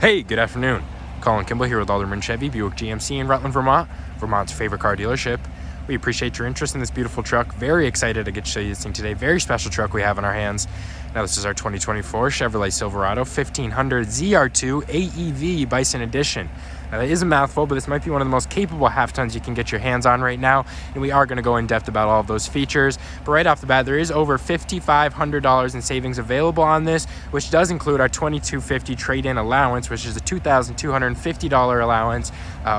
Hey, good afternoon. Colin Kimball here with Alderman Chevy, Buick GMC in Rutland, Vermont, Vermont's favorite car dealership. We appreciate your interest in this beautiful truck. Very excited to get to show you this thing today. Very special truck we have in our hands. Now this is our 2024 Chevrolet Silverado 1500 ZR2 AEV Bison Edition. Now that is a mouthful, but this might be one of the most capable half tons you can get your hands on right now, and we are going to go in depth about all of those features. But right off the bat, there is over $5,500 in savings available on this, which does include our $2,250 trade-in allowance, which is a $2,250 allowance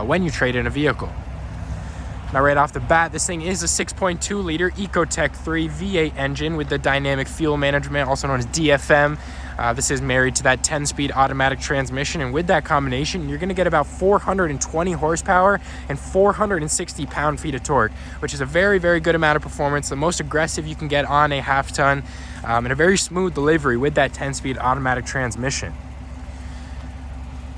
when you trade in a vehicle. Now right off the bat, this thing is a 6.2 liter Ecotec 3 V8 engine with the dynamic fuel management, also known as DFM. This is married to that 10-speed automatic transmission, and with that combination, you're going to get about 420 horsepower and 460 pound-feet of torque, which is a very, very good amount of performance, the most aggressive you can get on a half-ton, and a very smooth delivery with that 10-speed automatic transmission.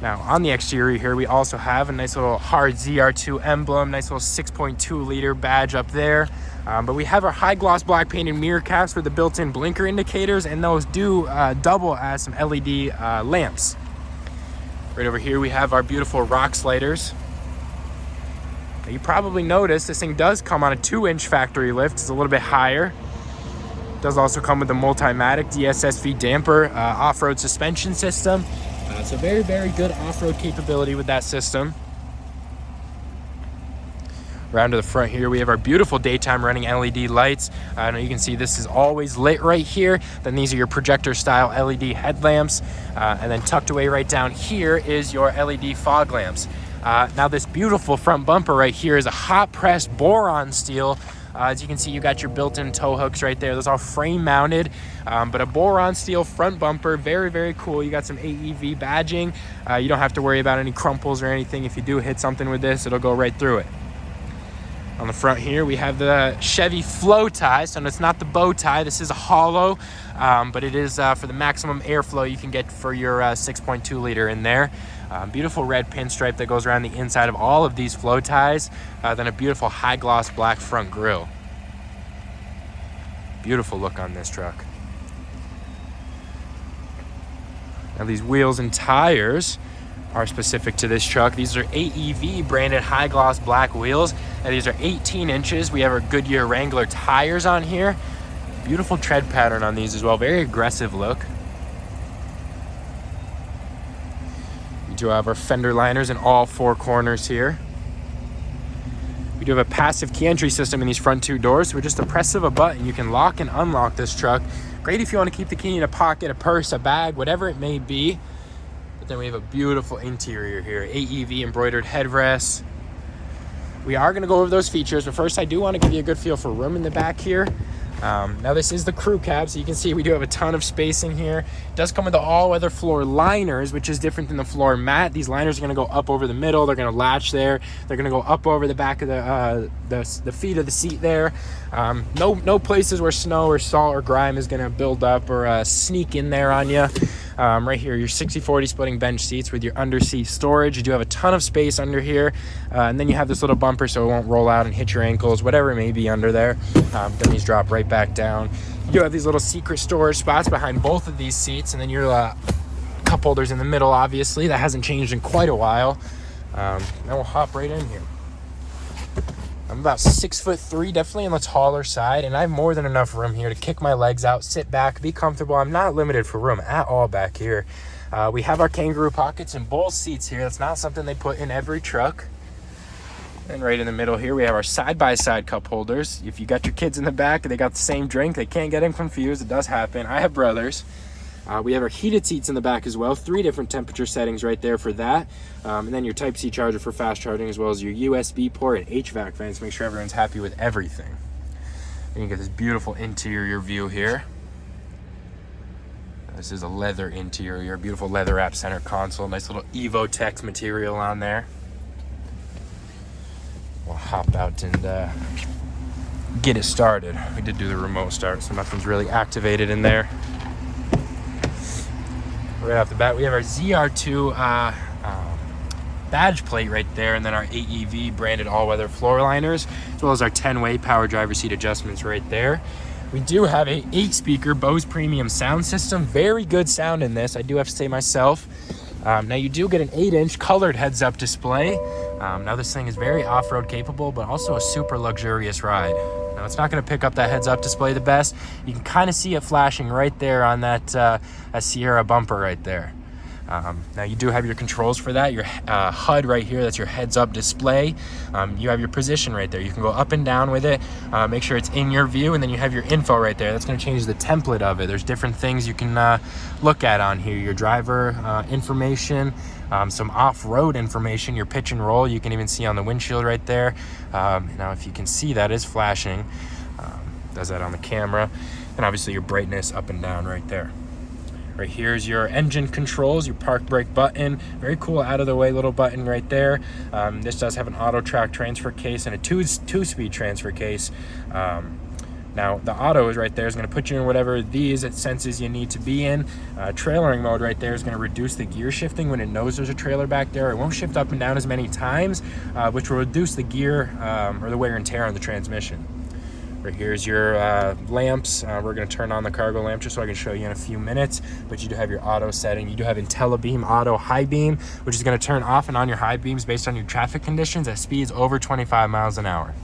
Now, on the exterior here, we also have a nice little hard ZR2 emblem, nice little 6.2 liter badge up there. But we have our high gloss black painted mirror caps with the built-in blinker indicators, and those do double as some LED lamps. Right over here, we have our beautiful rock sliders. Now, you probably noticed this thing does come on a 2-inch factory lift. It's a little bit higher. It does also come with a Multimatic DSSV damper off-road suspension system. So very, very good off-road capability with that system. Around to the front here, we have our beautiful daytime running LED lights. Now you can see this is always lit right here. Then these are your projector style LED headlamps. And then tucked away right down here is your LED fog lamps. Now this beautiful front bumper right here is a hot pressed boron steel. As you can see, you got your built-in tow hooks right there. Those are frame mounted, but a boron steel front bumper, very, very cool. You got some AEV badging. You don't have to worry about any crumples or anything. If you do hit something with this, it'll go right through it. On the front here, we have the Chevy flow tie. So it's not the bow tie. This is a hollow, but it is for the maximum airflow you can get for your 6.2 liter in there. Beautiful red pinstripe that goes around the inside of all of these flow ties. Then a beautiful high gloss black front grille. Beautiful look on this truck. Now these wheels and tires are specific to this truck. These are AEV branded high gloss black wheels. And these are 18 inches. We have our Goodyear Wrangler tires on here. Beautiful tread pattern on these as well. Very aggressive look. We do have our fender liners in all 4 corners here. We do have a passive key entry system in these front 2 doors. So with just a press of a button, you can lock and unlock this truck. Great if you want to keep the key in a pocket, a purse, a bag, whatever it may be. But then we have a beautiful interior here. AEV embroidered headrests. We are going to go over those features, but first I do want to give you a good feel for room in the back here. Now this is the crew cab, so you can see we do have a ton of space in here. It does come with the all-weather floor liners, which is different than the floor mat. These liners are going to go up over the middle. They're going to latch there. They're going to go up over the back of the feet of the seat there. No places where snow or salt or grime is going to build up or sneak in there on you. Right here, your 60/40 splitting bench seats with your under-seat storage. You do have a ton of space under here. And then you have this little bumper so it won't roll out and hit your ankles, whatever it may be under there. Then these drop right back down. You do have these little secret storage spots behind both of these seats, and then your cup holders in the middle, obviously. That hasn't changed in quite a while. Now we'll hop right in here. I'm about 6'3", definitely on the taller side, and I have more than enough room here to kick my legs out, sit back, be comfortable. I'm not limited for room at all back here. We have our kangaroo pockets in both seats here. That's not something they put in every truck. And right in the middle here, we have our side-by-side cup holders. If you got your kids in the back and they got the same drink, they can't get them confused. It does happen. I have brothers. We have our heated seats in the back as well. 3 different temperature settings right there for that. And then your Type-C charger for fast charging, as well as your USB port and HVAC vents. Make sure everyone's happy with everything. And you get this beautiful interior view here. This is a leather interior, beautiful leather wrap center console. Nice little Evotech material on there. We'll hop out and get it started. We did do the remote start, so nothing's really activated in there. Right off the bat, we have our ZR2 badge plate right there, and then our AEV branded all-weather floor liners, as well as our 10-way power driver seat adjustments right there. We do have a 8-speaker Bose premium sound system. Very good sound in this, I do have to say myself. Now you do get an 8-inch colored heads-up display. Now this thing is very off-road capable, but also a super luxurious ride. Now it's not going to pick up that heads-up display the best. You can kind of see it flashing right there on that Sierra bumper right there. Now you do have your controls for that, your HUD right here, that's your heads-up display. You have your position right there. You can go up and down with it, make sure it's in your view, and then you have your info right there. That's going to change the template of it. There's different things you can look at on here. Your driver information, some off-road information, your pitch and roll. You can even see on the windshield right there. Now if you can see, that is flashing. Does that on the camera. And obviously your brightness up and down right there. Right here is your engine controls, your park brake button. Very cool out of the way little button right there. This does have an auto track transfer case and a two-speed transfer case. Now the auto is right there, is going to put you in whatever it senses you need to be in. Trailering mode right there is going to reduce the gear shifting when it knows there's a trailer back there. It won't shift up and down as many times, which will reduce the gear or the wear and tear on the transmission. Right here's your lamps. We're going to turn on the cargo lamp just so I can show you in a few minutes, but you do have your auto setting. You do have IntelliBeam Auto High Beam, which is going to turn off and on your high beams based on your traffic conditions at speeds over 25 miles an hour.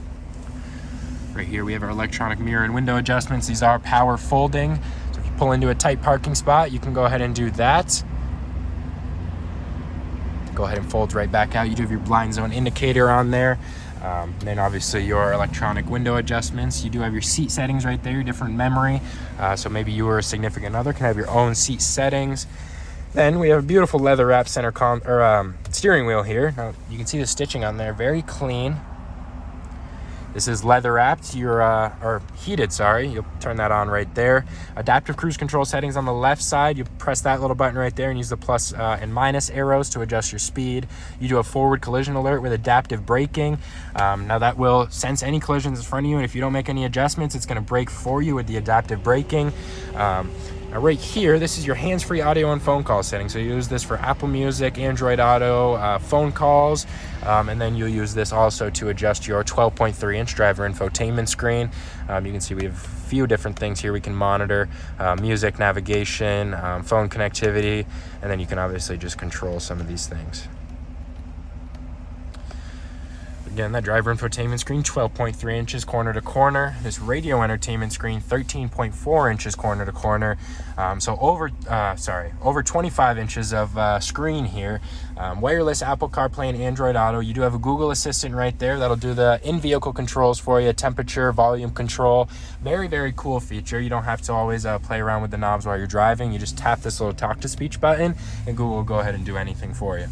Right here we have our electronic mirror and window adjustments. These are power folding, so if you pull into a tight parking spot, you can go ahead and do that. Go ahead and fold right back out. You do have your blind zone indicator on there. And then obviously your electronic window adjustments. You do have your seat settings right there, your different memory. So maybe you or a significant other can have your own seat settings. Then we have a beautiful leather wrap steering wheel here. Now you can see the stitching on there, very clean. This is leather wrapped, or heated, sorry. You'll turn that on right there. Adaptive cruise control settings on the left side. You press that little button right there and use the plus and minus arrows to adjust your speed. You do a forward collision alert with adaptive braking. Now that will sense any collisions in front of you, and if you don't make any adjustments, it's going to brake for you with the adaptive braking. Now right here, this is your hands-free audio and phone call setting. So you use this for Apple Music, Android Auto, phone calls, and then you'll use this also to adjust your 12.3-inch driver infotainment screen. You can see we have a few different things here we can monitor, music, navigation, phone connectivity, and then you can obviously just control some of these things. Again, that driver infotainment screen, 12.3 inches corner to corner. This radio entertainment screen, 13.4 inches corner to corner. So over 25 inches of screen here. Wireless Apple CarPlay and Android Auto. You do have a Google Assistant right there that'll do the in-vehicle controls for you, temperature, volume control. Very, very cool feature. You don't have to always play around with the knobs while you're driving. You just tap this little talk-to-speech button, and Google will go ahead and do anything for you.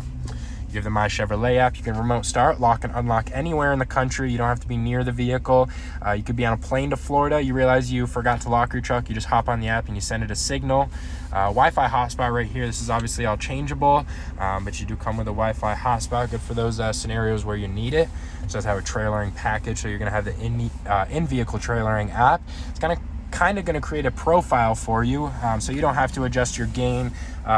You have the My Chevrolet app. You can remote start, lock and unlock anywhere in the country. You don't have to be near the vehicle. You could be on a plane to Florida. You realize you forgot to lock your truck. You just hop on the app and you send it a signal. Wi-Fi hotspot right here. This is obviously all changeable, but you do come with a Wi-Fi hotspot. Good for those scenarios where you need it. It does have a trailering package, so you're going to have the in-vehicle trailering app. It's kind of going to create a profile for you, so you don't have to adjust your gain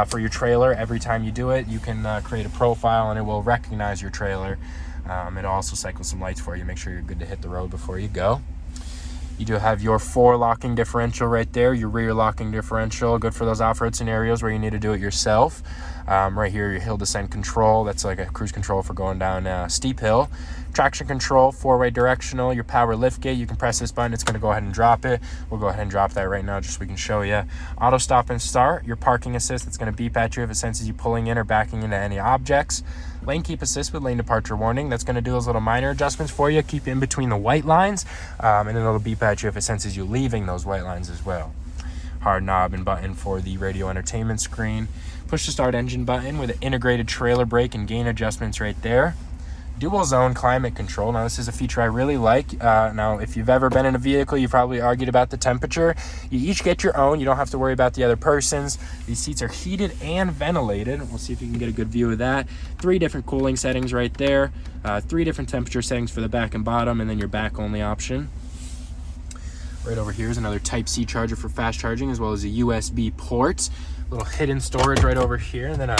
for your trailer every time you do it. You can create a profile and it will recognize your trailer. It'll also cycle some lights for you, make sure you're good to hit the road before you go. You do have your forward locking differential right there, your rear locking differential, good for those off-road scenarios where you need to do it yourself. Right here, your hill descent control, that's like a cruise control for going down a steep hill. Traction control, 4-way directional, your power lift gate. You can press this button, it's going to go ahead and drop it. We'll go ahead and drop that right now just so we can show you. Auto stop and start, your parking assist, that's going to beep at you if it senses you pulling in or backing into any objects. Lane keep assist with lane departure warning. That's going to do those little minor adjustments for you, keep you in between the white lines, and then it'll beep at you if it senses you leaving those white lines as well. Hard knob and button for the radio entertainment screen. Push to start engine button with an integrated trailer brake and gain adjustments right there. Dual zone climate control. Now this is a feature I really like. Now if you've ever been in a vehicle, you probably argued about the temperature. You each get your own. You don't have to worry about the other person's. These seats are heated and ventilated. We'll see if you can get a good view of that. 3 different cooling settings right there. 3 different temperature settings for the back and bottom, and then your back only option. Right over here is another Type-C charger for fast charging, as well as a USB port. A little hidden storage right over here, and then a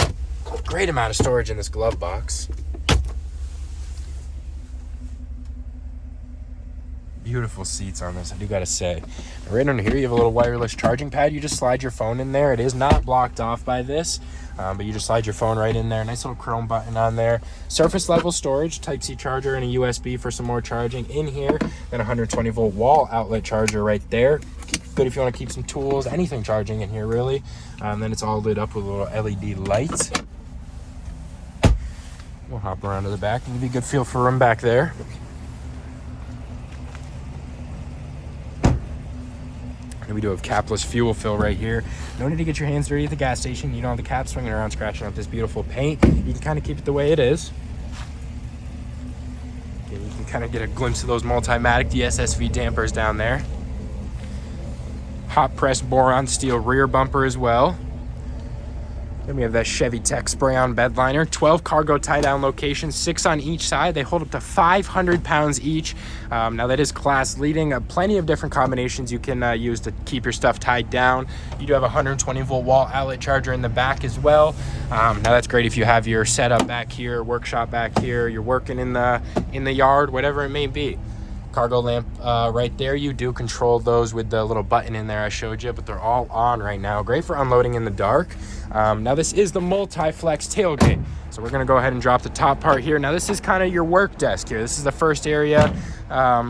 great amount of storage in this glove box. Beautiful seats on this, I do gotta say. Right under here, you have a little wireless charging pad. You just slide your phone in there. It is not blocked off by this, but you just slide your phone right in there. Nice little chrome button on there. Surface level storage, Type-C charger, and a USB for some more charging in here. Then a 120 volt wall outlet charger right there. Good if you want to keep some tools, anything charging in here really. Then it's all lit up with a little LED light. We'll hop around to the back and give you a good feel for room back there. And we do have capless fuel fill right here. No need to get your hands dirty at the gas station. You don't have the cap swinging around scratching up this beautiful paint. You can kind of keep it the way it is. Okay, you can kind of get a glimpse of those Multimatic DSSV dampers down there. Hot pressed boron steel rear bumper as well. Then we have that Chevy Tech spray-on bed liner. 12 cargo tie-down locations, 6 on each side. They hold up to 500 pounds each. Now that is class leading. Plenty of different combinations you can use to keep your stuff tied down. You do have a 120 volt wall outlet charger in the back as well. Now that's great if you have your setup back here, workshop back here, you're working in the yard, whatever it may be. Cargo lamp right there. You do control those with the little button in there I showed you, but they're all on right now. Great for unloading in the dark. Now this is the multi-flex tailgate. So we're gonna go ahead and drop the top part here. Now this is kind of your work desk here. This is the first area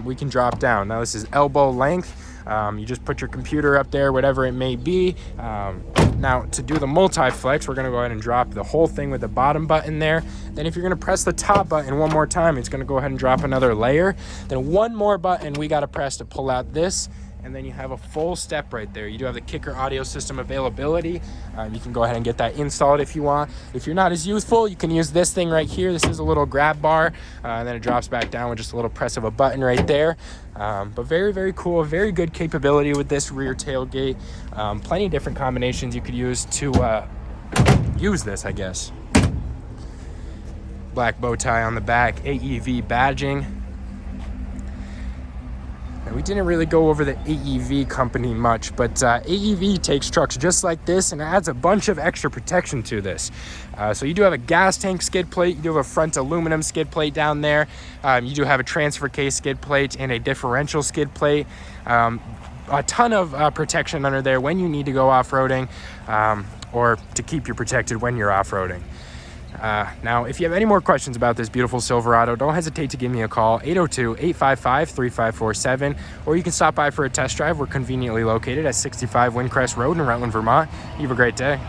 we can drop down. Now this is elbow length. You just put your computer up there, whatever it may be. Now to do the multi-flex, we're gonna go ahead and drop the whole thing with the bottom button there. Then if you're gonna press the top button one more time, it's gonna go ahead and drop another layer. Then one more button we gotta press to pull out this, and then you have a full step right there. You do have the kicker audio system availability. You can go ahead and get that installed if you want. If you're not as youthful, you can use this thing right here. This is a little grab bar, and then it drops back down with just a little press of a button right there. But very, very cool, very good capability with this rear tailgate. Plenty of different combinations you could use to use this, I guess. Black bow tie on the back, AEV badging. Now, we didn't really go over the AEV company much, but AEV takes trucks just like this and adds a bunch of extra protection to this. So you do have a gas tank skid plate, you do have a front aluminum skid plate down there, you do have a transfer case skid plate and a differential skid plate. A ton of protection under there when you need to go off-roading, or to keep you protected when you're off-roading. Now, if you have any more questions about this beautiful Silverado, don't hesitate to give me a call, 802-855-3547, or you can stop by for a test drive. We're conveniently located at 65 Windcrest Road in Rutland, Vermont. You have a great day.